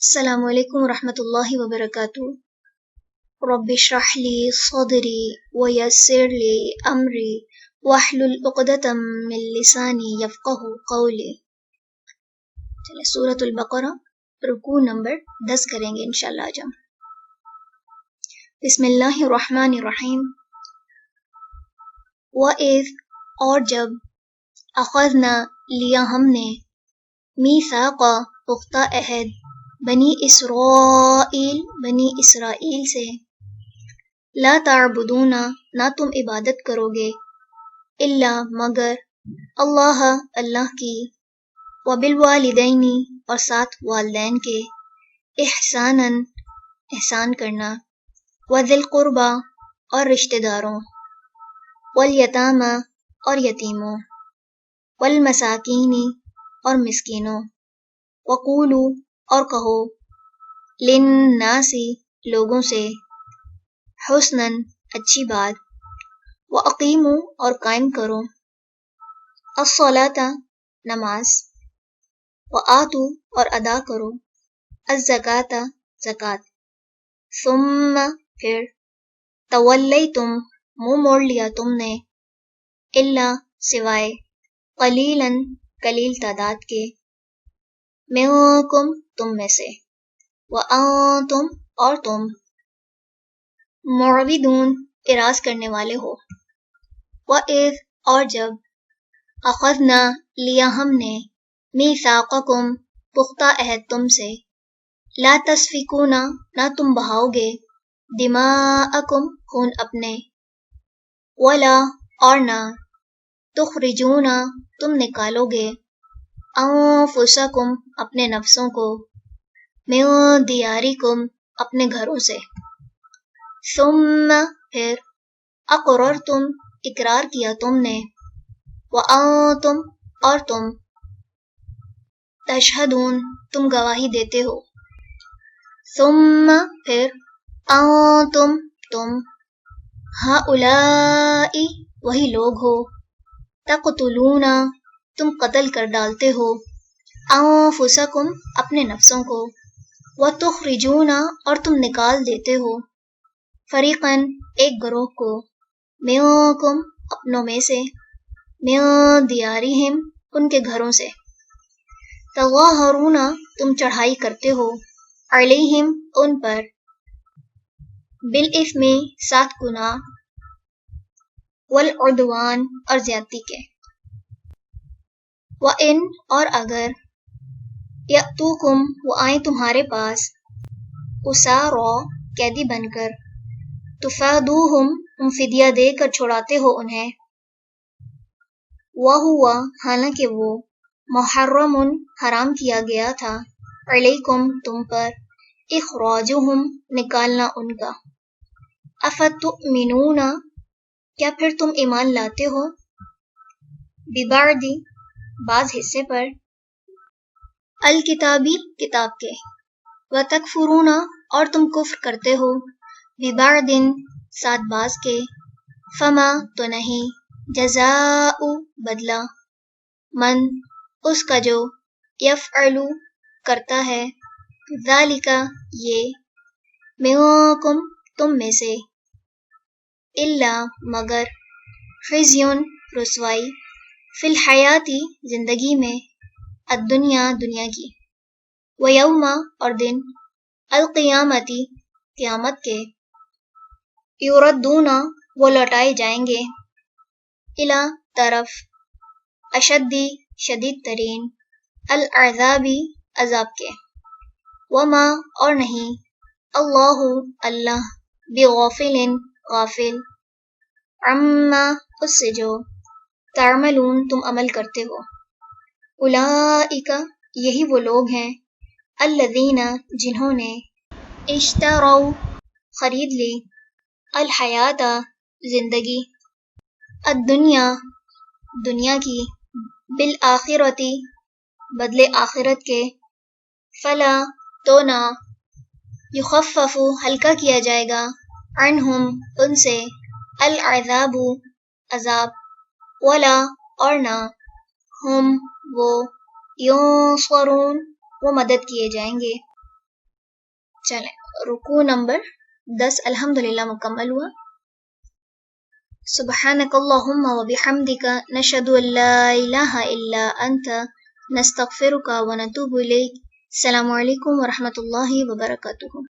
السلام علیکم ورحمۃ اللہ وبرکاتہ۔ رب اشرح لی صدری ویسر لی امری واحلل عقدۃ من لسانی یفقہوا قولی۔ چلے سورۃ البقرہ رکوع نمبر 10 کریں گے انشاءاللہ آج ہم۔ بسم اللہ الرحمن الرحیم۔ وَإِذْ اور جب اخذنا لیا ہم نے میثاق پختہ عہد بنی اسرائیل سے لا تعبدون نہ تم عبادت کرو گے الا مگر اللہ کی وبالوالدین اور ساتھ والدین کے احسان کرنا وذی القربى اور رشتہ داروں والیتامى اور یتیموں والمساکین اور مسکینوں وقولوا اور کہو للناس لوگوں سے حسنا اچھی بات واقیموا اور قائم کرو الصلاۃ نماز وآتوا اور ادا کرو الزکاۃ زکوٰۃ ثم پھر تولیتم منہ موڑ لیا تم نے الا سوائے قلیلا قلیل تعداد کے منکم تم میں سے وانتم اور تم معرضون اعراض کرنے والے ہو۔ وَإِذْ اور جب اخذنا لیا ہم نے میثاقکم پختہ عہد تم سے لا تسفکون نہ تم بہاؤ گے دماءکم خون اپنے ولا اور نہ تخرجون تم نکالو گے انفسکم اپنے نفسوں کو من دیارکم اپنے گھروں سے ثم پھر اقررتم اقرار کیا تم نے وانتم اور تم تشہدون تم گواہی دیتے ہو ثم پھر انتم تم ہؤلاء وہی لوگ ہو تقتلون تم قتل کر ڈالتے ہو انفسکم اپنے نفسوں کو وتخرجون اور تم نکال دیتے ہو فریقاً ایک گروہ کو منکم اپنوں میں سے من دیارہم ان کے گھروں سے تظاہرون تم چڑھائی کرتے ہو علیہم ان پر بالاثم ساتھ گناہ والعدوان اور زیادتی کے وَإِنْ اور اگر یأتوکم وہ آئیں تمہارے پاس اسارا قیدی بن کر تفادوہم تم فدیہ دے کر چھڑاتے ہو انہیں وَهُوَ حالانکہ وہ محرم حرام کیا گیا تھا علیکم تم پر اخراجہم نکالنا ان کا افتؤمنون کیا پھر تم ایمان لاتے ہو ببعض بعض حصے پر الکتابی کتاب کے وتکفرون اور تم کفر کرتے ہو ببعض ساتھ بعض کے فما تو نہیں جزاء بدلہ من اس کا جو یفعل کرتا ہے ذالک یہ منکم تم میں سے الا مگر خزی رسوائی فی الحیاتی زندگی میں الدنیا دنیا کی ویوم اور دن القیامتی قیامت کے یردون وہ لوٹائے جائیں گے الی طرف اشدی شدید ترین العذابی عذاب کے وما اور نہیں اللہ بغافل غافل عما اس سے جو تعملون تم عمل کرتے ہو اولئک یہی وہ لوگ ہیں الذین جنہوں نے اشتروا خرید لی الحیات زندگی الدنیا دنیا کی بالآخرتی بدلے آخرت کے فلا تو نہ یخفف ہلکا کیا جائے گا عنہم ان سے العذاب عذاب ولا اور نہ ہم وہ ینصرون وہ مدد کیے جائیں گے چلیں رکوع نمبر 10 الحمدللہ مکمل ہوا. سبحانک اللہم وبحمدک نشہد ان لا الہ الا انت نستغفرک ونتوب الیک. السلام علیکم ورحمۃ اللہ وبرکاتہ.